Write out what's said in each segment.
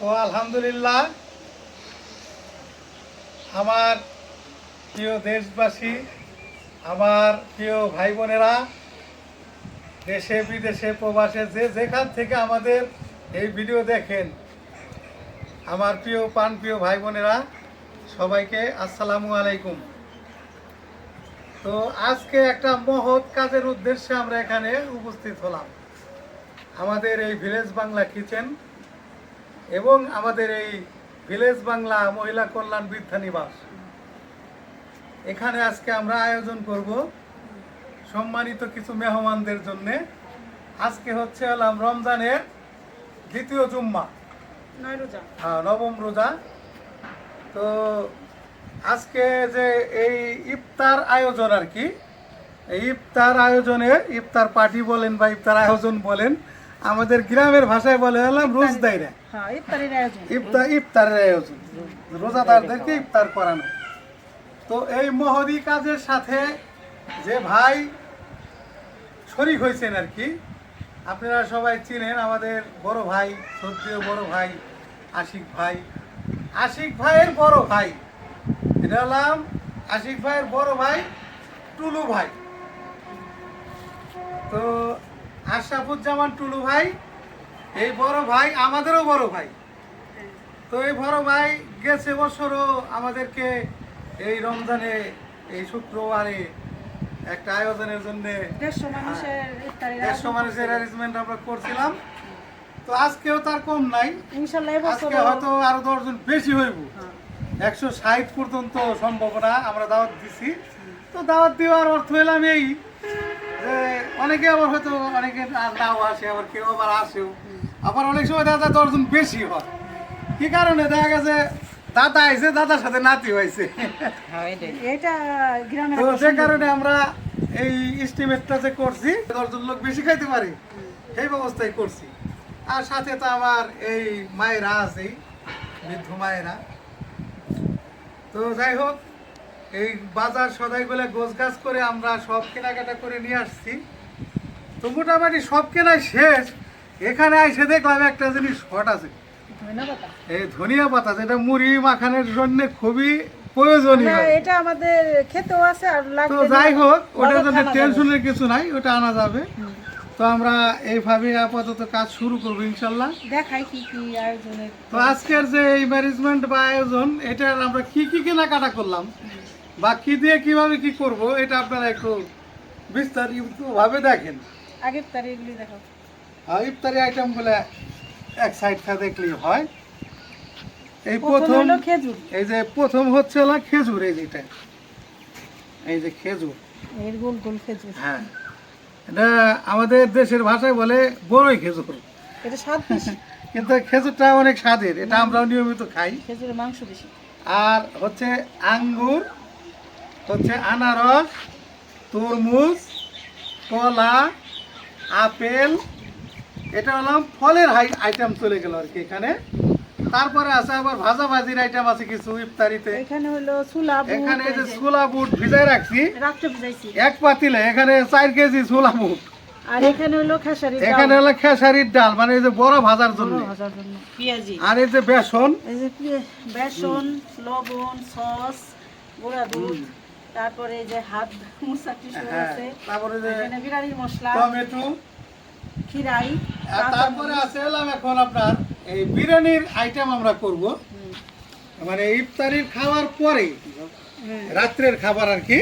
তো আলহামদুলিল্লাহ আমার প্রিয় দেশবাসী, আমার প্রিয় ভাই বোনেরা, দেশে বিদেশে প্রবাসে যে যেখান থেকে আমাদের এই ভিডিও দেখেন, আমার প্রিয় ভাই বোনেরা, সবাইকে আসসালামু আলাইকুম। তো আজকে একটা মহৎ কাজের উদ্দেশ্যে আমরা এখানে উপস্থিত হলাম। আমাদের এই ভিলেজ বাংলা কিচেন এবং আমাদের এই ভিলেজ বাংলা মহিলা কল্যাণ বৃদ্ধা নিবাস, এখানে আজকে আমরা আয়োজন করব সম্মানিত কিছু মেহমানদের জন্য। আজকে হচ্ছে রমজানের দ্বিতীয় জুম্মা, নবম রোজা। তো আজকে যে এই ইফতার আয়োজন আর কি, এই ইফতার আয়োজনে ইফতার পার্টি বলেন বা ইফতার আয়োজন বলেন, আমাদের গ্রামের ভাষায় বলে হলাম রোজদাইরা, ইফতারের আয়োজন, রোজাদারদেরকে ইফতার করানো। তো এই মহৎ কাজের সাথে যে ভাই শরীক হয়েছেন আর কি, আপনারা সবাই চিনেন, আমাদের বড় ভাই, শ্রদ্ধেয় বড় ভাই আশিক ভাই। আশিক ভাইয়ের বড় ভাই, এটা হলাম আশিক ভাইয়ের বড় ভাই টুলু ভাই। তো আশরাফুজ্জামান টুলু ভাই, এই বড় ভাই আমাদেরও বড় ভাই। তো এই বড় ভাই গেছে বছরও আমাদেরকে এই রমজানে এই শুক্রবারে একটা আয়োজনের জন্য 150 মানুষের অ্যারেঞ্জমেন্ট আমরা করছিলাম। তো আজকেও তার কম নাই, আজকে হয়তো আরো 10 জন বেশি হইব, 160 পর্যন্ত সম্ভাবনা আমরা দাওয়াত দিছি। তো দাওয়াত দেওয়ার অর্থ হইলাম এই যে অনেকে আবার হয়তো অনেকে নাও আসে, আবার কেউ আবার আসেও, আবার অনেক সময় দেখা যায় 10 জন বেশি হয়। কি কারণে দেখা গেছে দাদা আইছে, দাদার সাথে নাতি হয়েছে, তো সে কারণে আমরা এই এস্টিমেটটা যে করছি 10 জন লোক বেশি খাইতে পারি সেই ব্যবস্থাই করছি। আর সাথে তো আমার এই মায়েরা আছে, বৃদ্ধ মায়েরা। তো যাই হোক, এই বাজার সদাইগুলো গোছগাছ করে আমরা সব কেনাকাটা করে নিয়ে আসছি। তো মোটামুটি সব কেনাই শেষ। এখানে এসে দেখলাম একটা জিনিস শর্ট আছে, এই ধনিয়া পাতা, যেটা মুড়ি মাখানোর জন্য খুবই প্রয়োজনীয়। এটা আমাদের খেতেও আছে আর লাগবে। তো যাই হোক, ওটার জন্য টেনশনের কিছু নাই, ওটা আনা যাবে। তো আমরা এইভাবে আপাতত কাজ শুরু করবো ইনশাল্লাহ। দেখাই কি কি আয়োজনের। তো আজকের যে এই ম্যানেজমেন্ট বা আয়োজন, এটার আমরা কি কি কেনাকাটা করলাম বা কি দিয়ে কিভাবে কি করব, এটা আপনারা একটু বিস্তারিতভাবে দেখেন। আগে ইফতারিগুলি দেখাও। ইফতারি আইটেমগুলো এক সাইড থেকে দেখলেই হয়। এই প্রথম খেজুর, এই যে প্রথম হচ্ছে হলো খেজুর, এই যেটা, এই যে খেজুর, এর গোল গোল খেজুর। হ্যাঁ, এটা আমাদের দেশের ভাষায় বলে বড়ই খেজুর। এটা স্বাদ বেশি, কিন্তু খেজুরটা অনেক স্বাদের, এটা আমরাও নিয়মিত খাই। খেজুরের মাংস বেশি। আর হচ্ছে আঙ্গুর, হচ্ছে আনারস, তরমুজ, কলা, আপেল, এটা হলাম ফলের আইটেম চলে গেল আর কি এখানে। তারপরে আছে আবার ভাজা ভাজির আইটেম আছে কিছু ইফতারিতে। এখানে হলো ছোলা বুট, এখানে এই যে ছোলা বুট ভিজাই রাখছি, রাত্রে ভিজাইছি এক পাতিলে, এখানে 4 কেজি ছোলা বুট। আর এখানে হলো খেসারি ডাল, এখানে হলো খেসারির ডাল, মানে এই যে বড় ভাজার জন্য। পেঁয়াজি, আর এই যে বেসন, এই যে বেসন, লবণ, সস, গুঁড়া দুধ, তারপরে এই যে হাত মুছার টিস্যু আছে, তারপরে যে এখানে বিরিয়ানির মশলা, টমেটো, খিরাই, আর তারপরে আছে হলাম এখন আপনার এই বিরিয়ানির আইটেম আমরা করব, মানে ইফতারির খাওয়ার পরে রাত্রের খাবার আর কি।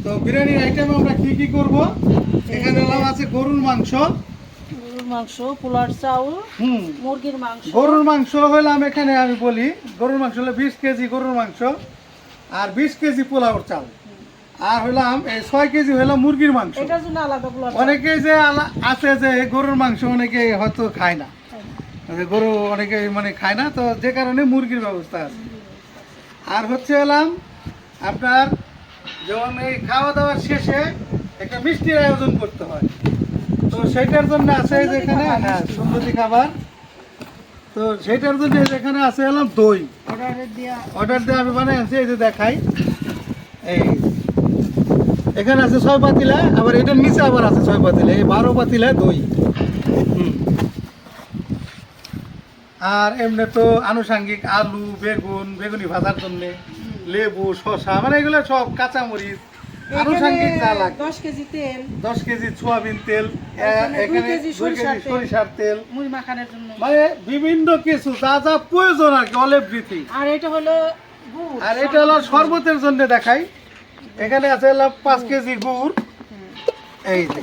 তো বিরিয়ানির আইটেম আমরা কি কি করব, এখানে হলাম আছে গরুর মাংস, পোলার চাউল, মুরগির মাংস। গরুর মাংস হইলাম এখানে আমি বলি, গরুর মাংস হলো 20 কেজি গরুর মাংস, আর 20 কেজি পোলাওর চাল, আর হইলাম 6 কেজি হইলাম মুরগির মাংস। এটার জন্য আলাদা পোলার। অনেকে যে আছে যে গরুর মাংস অনেকে হয়তো খায় না, গরু অনেকে মানে খায় না, তো যে কারণে মুরগির ব্যবস্থা আছে। আর হচ্ছে হলাম আপনার যেমন এই খাওয়া দাওয়ার শেষে একটা মিষ্টির আয়োজন করতে হয়, তো সেইটার জন্য আছে যেখানে, হ্যাঁ, সুন্দরী খাবার। তো সেইটার জন্য যেখানে আছে হলাম দই, অর্ডার দিয়ে আমি বানাই আনছি, এই যে দেখাই, এই এখানে আছে 6 পাতিলা, আবার এটার নিচে আবার আছে 6 পাতিলা, এই 12 পাতিলা দই। আর এমনি তো আনুষঙ্গিক আলু বেগুন বেগুনি ভাজার জন্য লেবু শসা মানে এগুলো সব কাঁচামরিচ আনুষঙ্গিক যা লাগে 10 কেজি তেল, 10 কেজি সোয়াবিন তেল এখানে দুই এখানে কেজি 2 কেজি সরিষার তেল। সরিষার তেল মুড়ি মাখানোর জন্য। মানে বিভিন্ন কিছু যা যা প্রয়োজন আর কি অল এভরিথিং। আর এটা হলো গুড়। আর এটা হলো শরবতের জন্য দেখাই, এখানে আছে হলো 5 কেজি গুড়, এই যে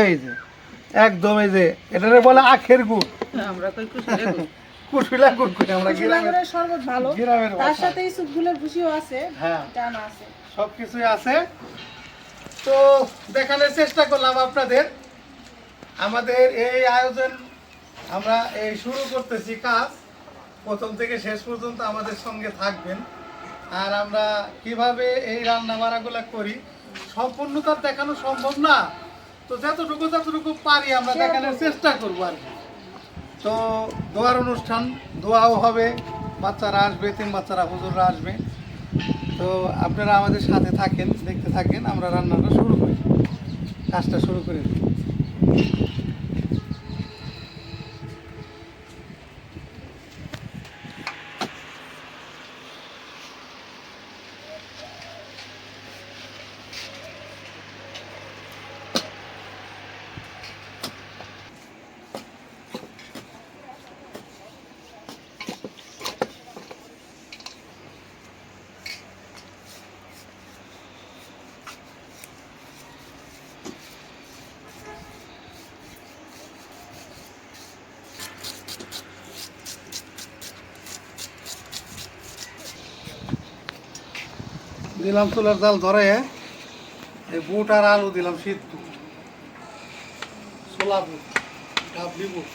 এই যে একদম এই যে এটারে বলে আখের গুড়, আমরা কই কুশলে গুড়। কুশিলা গুড় কই আমরা গ্রামের কুশিলাগুড়ের শরবত ভালো। গ্রামের তার ভাষা। সাথে এই সুপগুলোর ভুসিও আছে, হ্যাঁ জানা আছে। সবকিছুই আছে। তো দেখানোর চেষ্টা করলাম আপনাদের আমাদের এই আয়োজন, আমরা এই শুরু করতেছি কাজ, প্রথম থেকে শেষ পর্যন্ত আমাদের সঙ্গে থাকবেন। আর আমরা কিভাবে এই রান্না বাড়াগুলো করি সম্পূর্ণ তো আর দেখানো সম্ভব না, তো যতটুকু পারি আমরা দেখানোর চেষ্টা করবো আর কি। তো দোয়ার অনুষ্ঠান, দোয়াও হবে, বাচ্চারা আসবে, 3 বাচ্চারা হুজুররা আসবে। তো আপনারা আমাদের সাথে থাকেন, দেখতে থাকেন, আমরা রান্নাটা শুরু করি, কাজটা শুরু করে দিই। দিলাম চুলার জাল ধরে, এই বুট আর আলু দিলাম সিদ্ধ, ছোলা বুট, ডাবলি বুট।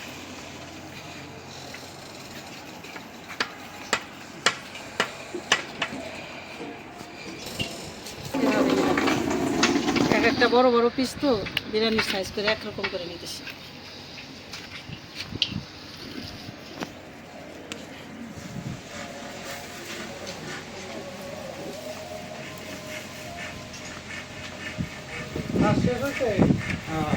এক একটা বড় বড় পিস তো বিরিয়ানির সাইজ করে একরকম করে নিতেছি। আর শেষ হয়েছে? হ্যাঁ।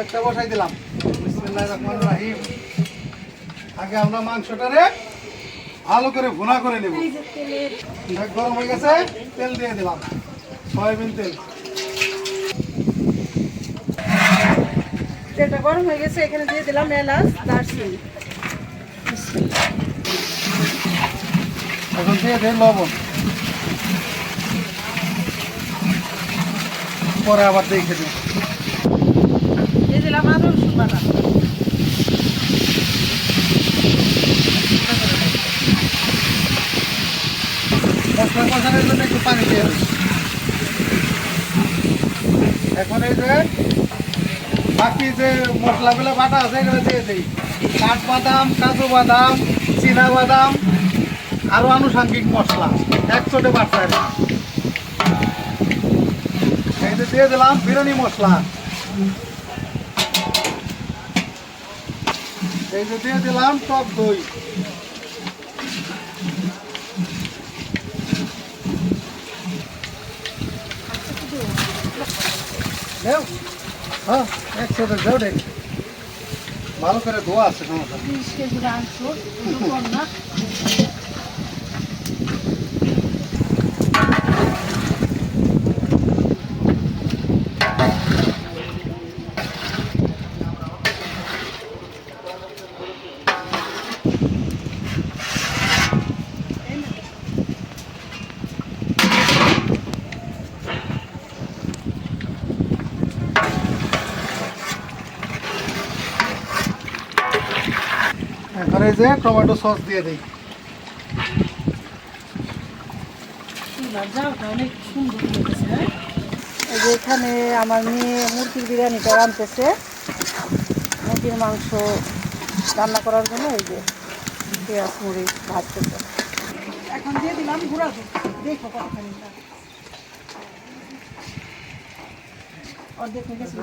একটা বসাই দিলাম, বিসমিল্লাহির রহমানির রহিম। আগে আমরা মাংসটারে ভালো করে ভুনা করে নেব। এই যে তেলের দেখ গরম হয়ে গেছে, তেল দিয়ে দিলাম, সয়াবিন তেল। তেলটা গরম হয়ে গেছে, এখানে দিয়ে দিলাম এলাচ দারচিনি। এখন দিয়ে দিই লবণ, পরে আবার দেখে দিই। দিয়ে দিলাম আদা রসুন বাটা। মশলা কষানোর জন্য একটু পানি দিয়ে দিই। এখন এই যে বাকি যে মশলাগুলো বাটা আছে এগুলো দিয়ে দিই, কাঠবাদাম, কাজু বাদাম, চীনা বাদাম, আরো আনুষঙ্গিক মশলা একসাথে বাটা। এই যে দিয়ে দিলাম বিরিয়ানি মশলা, এই যে দিয়ে দিলাম টক দই, হ্যাঁ একসাথে যাও রে, ভালো করে ধোয়া আছে সমস্যা। 20 কেজি মাংস, একটু কম না। এখন এই যে টমেটো সস দিয়ে দিই। ভাজাটা অনেক সুন্দর হয়েছে। এই যে এখানে আমার মেয়ে মুরগির বিরিয়ানিটা রাঁধতেছে। মুরগির মাংস রান্না করার জন্য এই যে পেঁয়াজ মরিচ ভাজতেছে। এখন দিয়ে দিলাম গুঁড়া দুধ, দেখো কতখানি অর্ধেক হয়ে গেছে।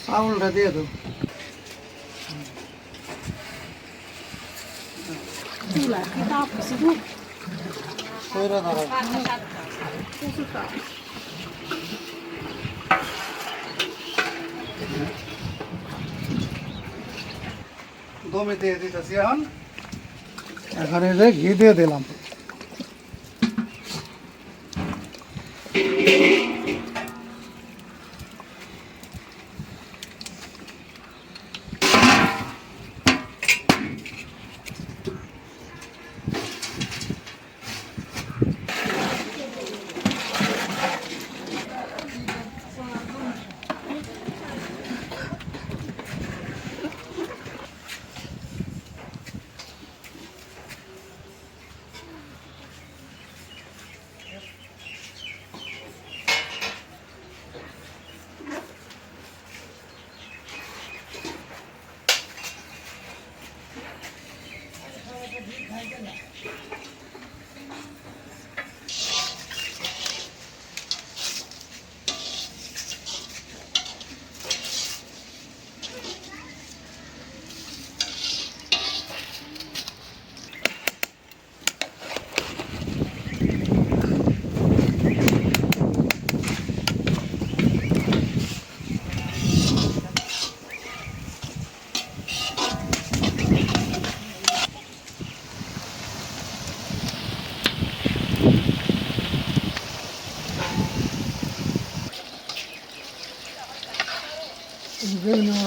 চাউলটা দিয়ে দাও। চুলা এটা শুধু কইরা দাঁড়াও। দমে দিয়ে দিতেছি এখন। এখানে যে ঘি দিয়ে দিলাম।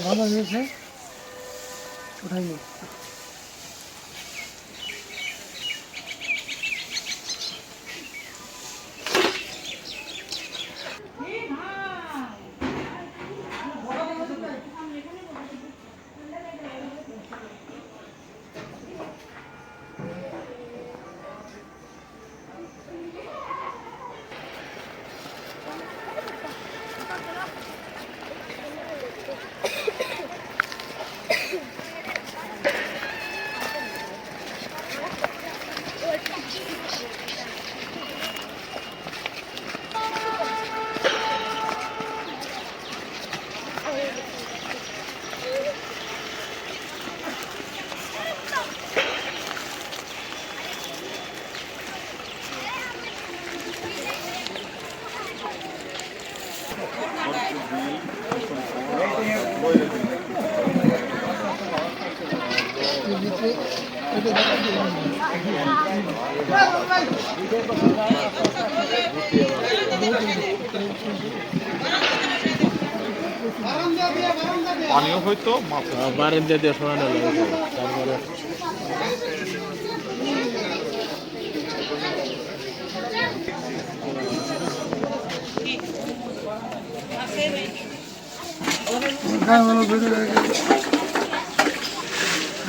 ভালো হয়েছে, ওটাই পানিও হয়তো বারান্দা দিয়ে সরানো লাগে তারপরে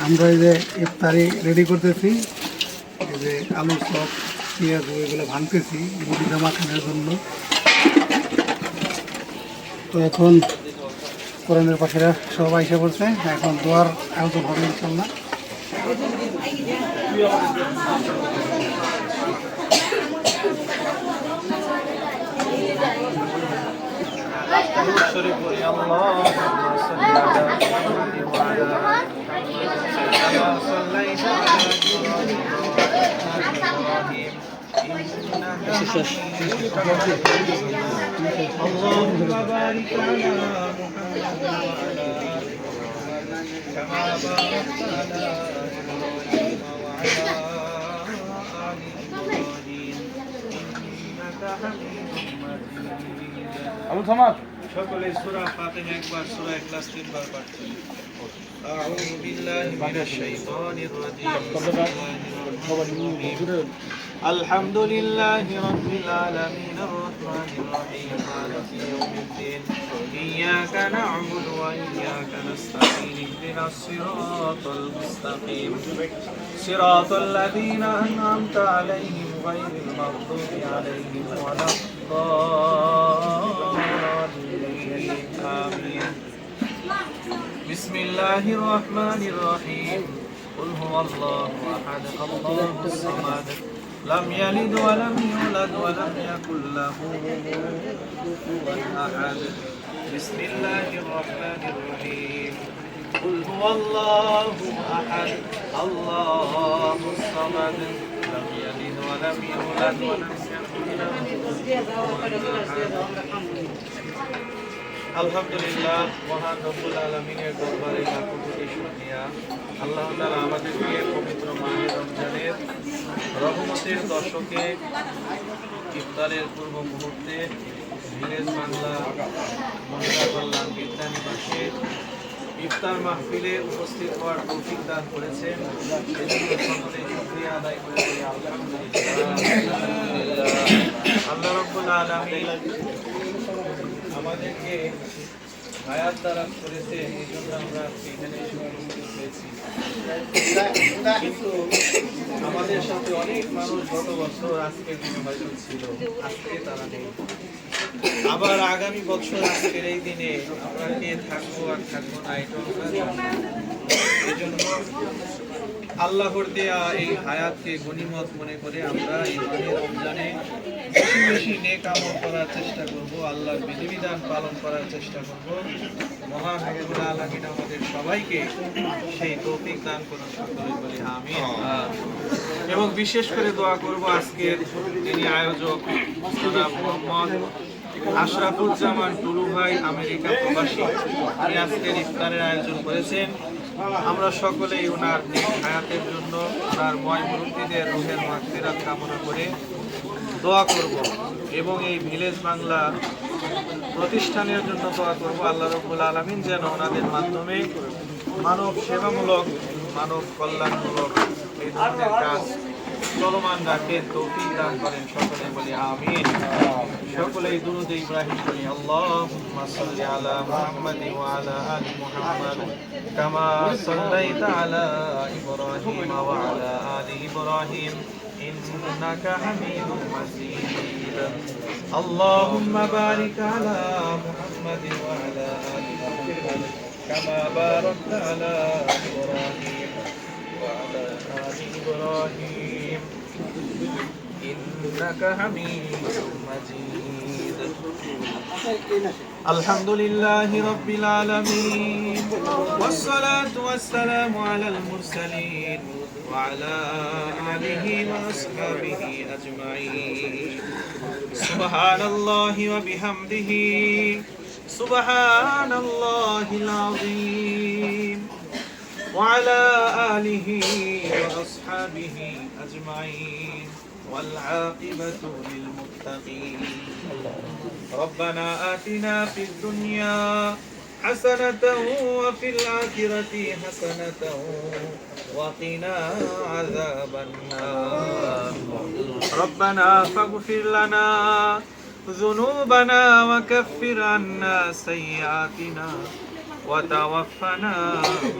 আমরা এই যে ইফতারি রেডি করতেছি, এই যে আলু চপ পেঁয়াজ এগুলো ভাঙতেছি মুড়িটা মাখানোর জন্য। তো এখন কোরআনের পাশেরা সব আইসা পড়ছে, এখন দোয়ার আয়োজন হবে ইনশাল্লাহ। اللهم بارك على محمد وعلى كما باركت على إبراهيم وعلى آل إبراهيم إنك حميد مجيد أبو ثمر সকলে সূরা ফাতিহা একবার সূরা ইখলাস তিনবার পাঠ করি। أعوذ بالله من الشيطان الرجيم الحمد لله رب العالمين الرحمن الرحيم مالك يوم الدين إياك نعبد وإياك نستعين اهدنا الصراط المستقيم صراط الذين أنعمت عليهم غير المغضوب عليهم ولا الضالين آمين بسم الله الرحمن الرحيم قل هو الله أحد الله الصمد لم يلد ولم يولد ولم يكن له كفوا أحد بسم الله الرحمن الرحيم قل هو الله أحد الله الصمد لم يلد ولم يولد ولم يكن له আলহামদুলিল্লাহ মহান রব্বুল আলামিনের দরবারে লাখো কোটি শুকরিয়া আল্লাহ তাআলা আমাদেরকে পবিত্র মাহে রমজানের রহমতের দশকে ইফতারের পূর্ব মুহূর্তে ভিলেজ বাংলা মহিলা কল্যাণ বিদ্যানিবাসে ইফতার মাহফিলে উপস্থিত হওয়ার তৌফিক দান করেছেন এজন্য সকলে শুকরিয়া আদায় করে বলি আলহামদুলিল্লাহ। আল্লাহ রাব্বুল আলামিন আমাদেরকে হায়াত দারাজ করেছে এই জন্য আমরা এখানে এসে উপস্থিত হয়েছি। কিন্তু আমাদের সাথে অনেক মানুষ গত বছর আজকের দিনে হয়তো ছিল, আজকে তারা নেই। আবার আগামী বছর আজকের এই দিনে আমরা কে থাকবো আর থাকবো না এটা আমরা জানি। এই জন্য আল্লাহর দেয়া এই হায়াতকে গনিমত মনে করে আমরা এই মাহে রমজানে বেশি বেশি নেক আমল করার চেষ্টা করব, আল্লাহর বিধিবিধান পালন করার চেষ্টা করব। মহান রব্বুল আলামিন আমাদের সবাইকে সেই তৌফিক দান করুন, সকলে বলি আমিন। এবং বিশেষ করে দোয়া করব আজকের যিনি আয়োজক জনাব মোহাম্মদ আশরাফুজ্জামান টুলু ভাই আমেরিকা প্রবাসী, উনি আজকের ইফতারের আয়োজন করেছেন। আমরা সকলেই ওনার নেক হায়াতের জন্য ওনার ময় মুরব্বীদের রুহের মাগফিরাত কামনা করে দোয়া করব এবং এই ভিলেজ বাংলা প্রতিষ্ঠানের জন্য দোয়া করব। আল্লাহ রাব্বুল আলামিন যেন ওনাদের মাধ্যমে মানব সেবামূলক মানব কল্যাণমূলক এই ধরনের কাজ চলমান রাখেন, তৌফিক দান করেন, সকলে বলি আমিন। সকলেই দুরূদ ইব্রাহিম পড়ি। আল্লাহুম্মা সাল্লি আলা মুহাম্মাদ ওয়া আলা আলি মুহাম্মাদ কামা সাল্লাইতা আলা ইব্রাহিম ওয়া আলা আলি ইব্রাহিম ইন্নাকা হামিদুম মাজিদ। আল্লাহুম্মা বারিক আলা মুহাম্মাদ ওয়া আলা আলি মুহাম্মাদ কামা বারাকতা আলা ইব্রাহিম ওয়া আলা আলি ইব্রাহিম إنك حميد مجيد. الحمد لله رب العالمين والصلاة والسلام على المرسلين وعلى آله وأصحابه أجمعين. سبحان الله وبحمده سبحان الله العظيم وعلى آله وأصحابه أجمعين والعاقبة للمتقين. ربنا آتنا في الدنيا حسنة وفي الآخرة حسنة وقنا عذاب النار. ربنا فاغفر لنا ذنوبنا وكفر عنا سيئاتنا وتوفنا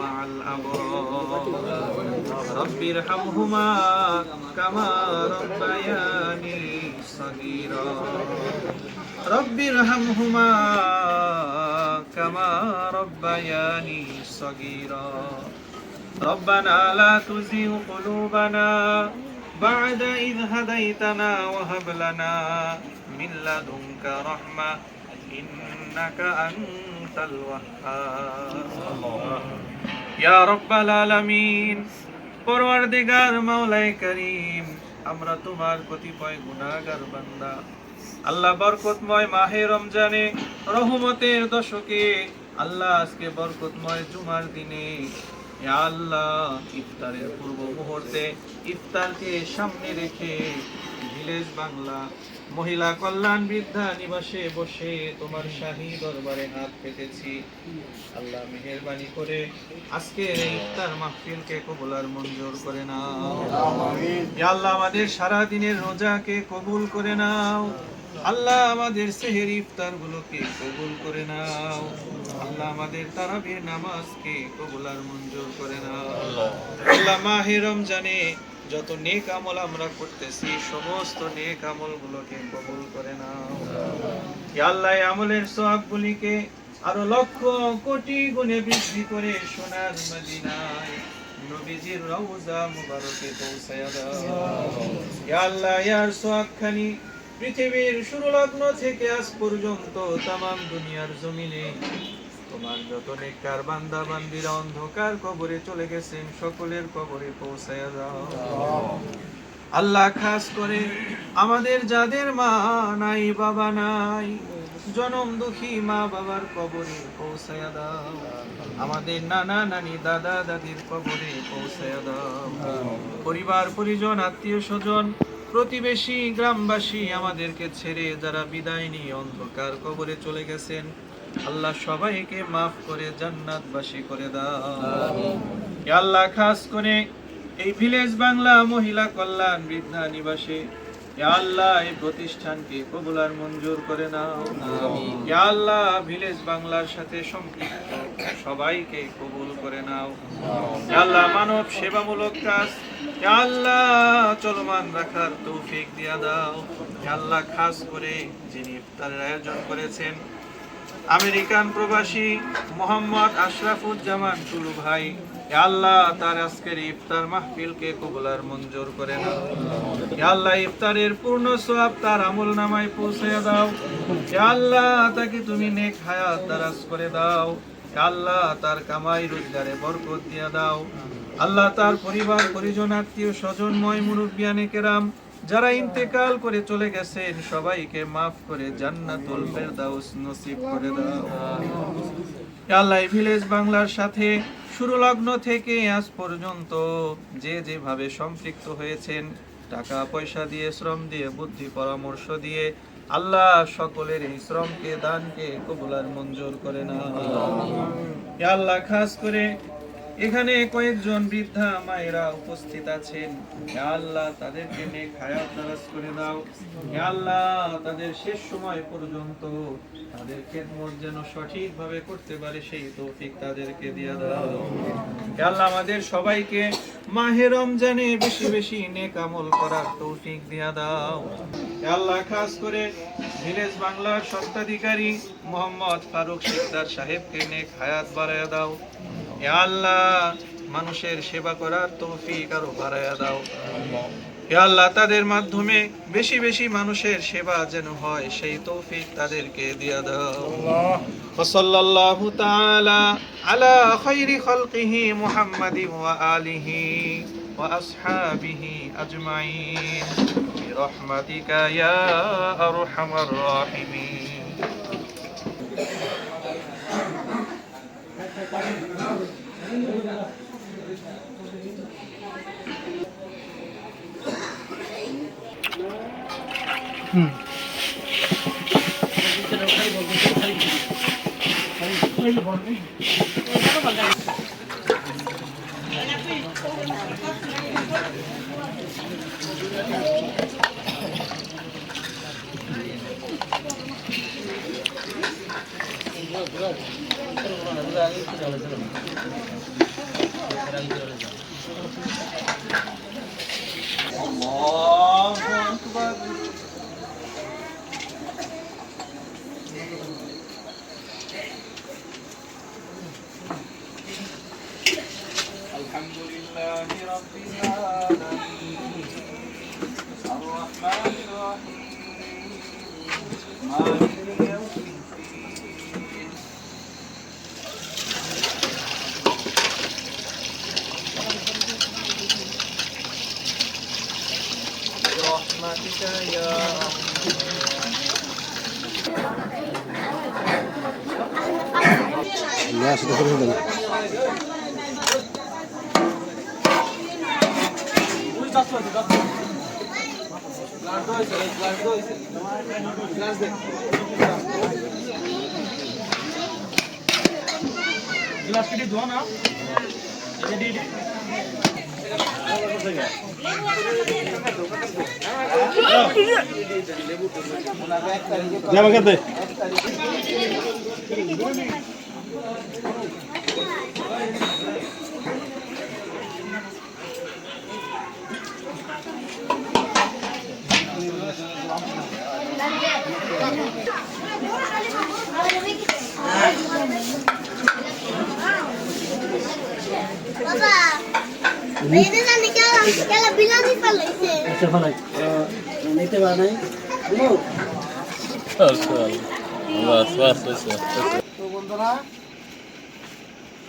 مع الأبرار. رب ارحمهما كما ربياني صغيرا. رب ارحمهما كما ربياني صغيرا. ربنا لا تزغ قلوبنا بعد إذ هديتنا وهب لنا من لدنك رحمة إنك أنت الوهاب. يا رب العالمين পরওয়ারদিগার মাওলাই করিম, আমরা তোমার কতিপয় গুনাহগার বান্দা। আল্লাহ বরকতময় মাহে রমজানে রহমতের দশকে আল্লাহ আজকে বরকতময় জুমার দিনে ইয়া আল্লাহ ইফতারের পূর্ব মুহূর্তে ইফতারকে সামনে রেখে ভিলেজ বাংলা মহিলা কল্যাণ বৃদ্ধা নিবাসে বসে তোমার শাহী দরবারে হাত পেতেছি। আল্লাহ মেহেরবানি করে আজকের এই ইফতার মাহফিলকে কবুল আর মঞ্জুর করে নাও। ইয়া আল্লাহ আমাদের সারা দিনের রোজাকে কবুল করে নাও। আল্লাহ আমাদের সেহরি ইফতার গুলোকে কবুল করে নাও। আল্লাহ আমাদের তারাবির নামাজকে কবুল আর মঞ্জুর করে নাও। আল্লাহ মাহে রমজানে যত নেক আমল আমরা করতেছি সমস্ত নেক আমলগুলোকে কবুল করে নাও। ইয়া আল্লাহ, এই আমলের সওয়াবগুলিকে আরো লক্ষ কোটি গুণে বৃদ্ধি করে সোনার মদিনায় নবীজির রওজা মুবারকে পৌঁছায়া দাও। ইয়া আল্লাহ, ইয়ার সওয়াবখানি পৃথিবীর শুরু লগ্ন থেকে আজ পর্যন্ত তামাম দুনিয়ার জমিনে তোমার যত নেককার বান্দা বান্দিরা অন্ধকার কবরে চলে গেছেন সকলের কবরে পৌঁছায়া দাও। আল্লাহ, খাস করে আমাদের যাদের মা নাই বাবা নাই, জনম দুঃখী মা বাবার কবরে পৌঁছায়া দাও। আমাদের নানা নানি দাদা দাদির কবরে পৌঁছায়া দাও। পরিবার পরিজন আত্মীয় স্বজন প্রতিবেশী গ্রামবাসী আমাদেরকে ছেড়ে যারা বিদায় নিয়ে অন্ধকার কবরে চলে গেছেন, আল্লাহ সবাইকে মাফ করে জান্নাতবাসী করে দাও। ইয়া আল্লাহ, খাস করে এই ভিলেজ বাংলা মহিলা কল্যাণ বৃদ্ধা নিবাসে ইয়া আল্লাহ এই প্রতিষ্ঠানকে কবুল আর মঞ্জুর করে নাও। ইয়া আল্লাহ, ভিলেজ বাংলার সাথে সম্পৃক্ত সবাইকে কবুল করে নাও। ইয়া আল্লাহ, মানব সেবামূলক কাজ ইয়া আল্লাহ চলমান রাখার তৌফিক দিয়া দাও। ইয়া আল্লাহ, খাস করে যিনি ইফতারের আয়োজন করেছেন আমেরিকান প্রবাসী মোহাম্মদ আশরাফুজ্জামান টুলু ভাই, ইয়া আল্লাহ তার আজকের ইফতার মাহফিলকে কবুল আর মঞ্জুর করে নাও। ইয়া আল্লাহ, ইফতারের পূর্ণ সওয়াব তার আমলনামায় পৌঁছে দাও। ইয়া আল্লাহ, তাকে তুমি নেক হায়াত দারাজ করে দাও। ইয়া আল্লাহ, তার কামাই রোজগারে বরকত দিয়া দাও। আল্লাহ, তার পরিবার পরিজন আত্মীয় স্বজনময় মুরব্বিয়ানে কেরাম যারা ইন্তেকাল করে চলে গেছেন সবাইকে মাফ করে জান্নাতুল ফেরদাউস নসিব করে দাও। ইয়া আল্লাহ, এই ভিলেজ বাংলার সাথে শুরু লগ্ন থেকে আজ পর্যন্ত যে যেভাবে সম্পৃক্ত হয়েছেন, টাকা পয়সা দিয়ে, শ্রম দিয়ে, বুদ্ধি পরামর্শ দিয়ে, আল্লাহ সকলের এই শ্রমকে দানকে কবুল আর মঞ্জুর করে নাও। ইয়া আল্লাহ, খাস করে এখানে কয়েকজন বৃদ্ধা মায়েরা উপস্থিত আছেন, ইয়া আল্লাহ তাদেরকে নেক হায়াত দারাজ করে দাও। ইয়া আল্লাহ, তাদের শেষ সময় পর্যন্ত তাদের খেদমত যেন সঠিকভাবে করতে পারে সেই তৌফিক তাদেরকে দিয়ে দাও। ইয়া আল্লাহ, আমাদের সবাইকে মাহে রমজানে বেশি বেশি নেক আমল করার তৌফিক দিয়ে দাও। ইয়া আল্লাহ, খাস করে ভিলেজ বাংলার স্বত্বাধিকারী মোহাম্মদ ফারুক শিকদার সাহেবকে নেক হায়াত বাড়ায়া দাও। ইয়া আল্লাহ, মানুষের সেবা করার তৌফিক আরো বাড়ায়া দাও। ইয়া আল্লাহ, তাদের মাধ্যমে বেশি বেশি মানুষের সেবা যেন হয় সেই তৌফিক তাদেরকে দিয়া দাও। ওয়া সাল্লাল্লাহু তাআলা আলা খায়রি খালকিহি মুহাম্মাদিন ওয়া আলিহি ওয়া আসহাবিহি আজমাইন বিরহমাতিকা ইয়া আরহামার রাহিমিন। আল্লাহু আকবার। আলহামদুলিল্লাহি রাব্বিল আলামিন আর রাহমানির রহিম মালিকি ইয়াউমিদ্দিন। برحمتك يا الناس دخلوا গ্লাস কেটে ধোয়া না বাবা বেনে জানি কেলা বিলাদি পালাইছে নিতে পারে নাই তো বন্ধুরা,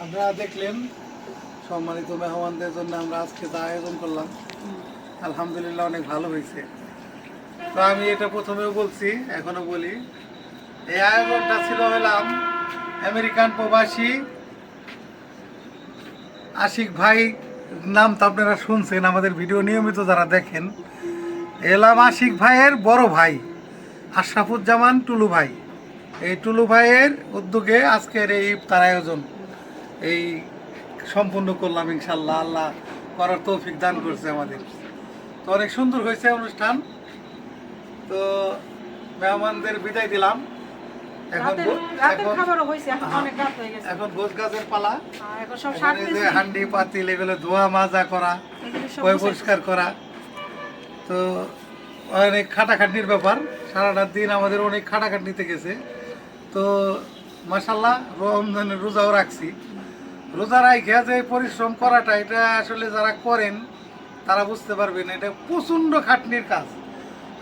আপনারা দেখলেন সম্মানিত মেহমানদের জন্য আমরা আজকে যা আয়োজন করলাম, আলহামদুলিল্লাহ অনেক ভালো হয়েছে। তো আমি এটা প্রথমেও বলছি, এখনো বলি, এই আয়োজনটা ছিল হলাম আমেরিকান প্রবাসী আশিক ভাই, নাম তো আপনারা শুনছেন, আমাদের ভিডিও নিয়মিত যারা দেখেন, এলাম আশিক ভাইয়ের বড় ভাই আশরাফুজ্জামান টুলু ভাই। এই টুলু ভাইয়ের উদ্যোগে আজকের এই ইফতার আয়োজন এই সম্পূর্ণ করলাম ইনশাল্লাহ। আল্লাহ করার তৌফিক দান করছে আমাদের। তো অনেক সুন্দর হয়েছে অনুষ্ঠান। তো মেহমানদের বিদায় দিলাম। এখন এখন গোছ গাছের পালা। এখানে যে হান্ডি পাতিল এগুলো ধোয়া মাজা করা, পরিষ্কার করা, তো অনেক খাটাখাটনির ব্যাপার। সারাটা দিন আমাদের অনেক খাটাখাটনিতে গেছে। তো মাশাআল্লাহ রমজানের রোজাও রাখছি। রোজা রাখে যে পরিশ্রম করাটা, এটা আসলে যারা করেন তারা বুঝতে পারবেন এটা প্রচণ্ড খাটনির কাজ।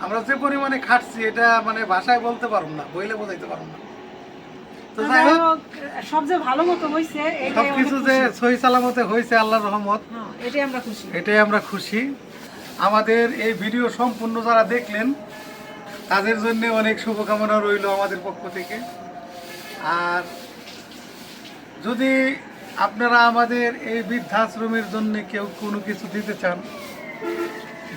আমরা যে পরিমাণে খাটছি এটা মানে ভাষায় বলতে পারব না, বইলে বোঝাইতে পারব না। তো যাই হোক, সবচেয়ে ভালো মতো হয়েছে, সবকিছু যে সহি সালামতে হয়েছে আল্লাহর রহমত, এটাই আমরা খুশি। আমাদের এই ভিডিও সম্পূর্ণ যারা দেখলেন তাদের জন্য অনেক শুভকামনা রইল আমাদের পক্ষ থেকে। আর যদি আপনারা আমাদের এই বৃদ্ধাশ্রমের জন্য কেউ কোনো কিছু দিতে চান,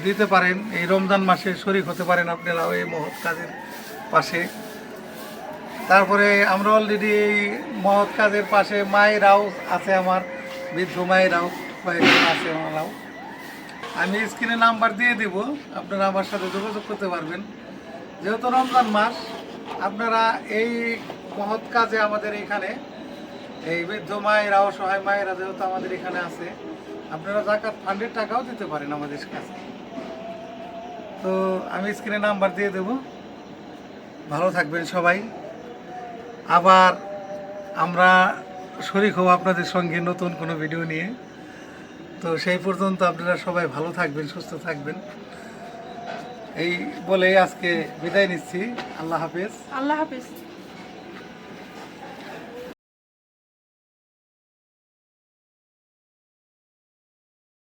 দিতে পারেন। এই রমজান মাসে শরীক হতে পারেন আপনারাও এই মহৎ কাজের পাশে। তারপরে আমরা অলরেডি এই মহৎ কাজের পাশে মায়েরাও আছে, আমার বৃদ্ধ মায়েরাও কয়েকজন আছে ওনারাও। আমি স্ক্রিনে নাম্বার দিয়ে দিব, আপনারা আমার সাথে যোগাযোগ করতে পারবেন। যেহেতু রমজান মাস, আপনারা এই মহৎ কাজে আমাদের এখানে এই বৃদ্ধ মায়েরা, অসহায় মায়েরা যেহেতু আমাদের এখানে আছে, আপনারা জাকাত ফান্ডের টাকাও দিতে পারেন আমাদের কাছে। তো আমি স্ক্রিনে নাম্বার দিয়ে দেব। ভালো থাকবেন সবাই। আবার আমরা শরীক হব আপনাদের সঙ্গে নতুন কোনো ভিডিও নিয়ে। তো সেই পর্যন্ত আপনারা সবাই ভালো থাকবেন, সুস্থ থাকবেন, এই বলে আজকে বিদায় নিচ্ছি। আল্লাহ হাফেজ। আল্লাহ হাফেজ।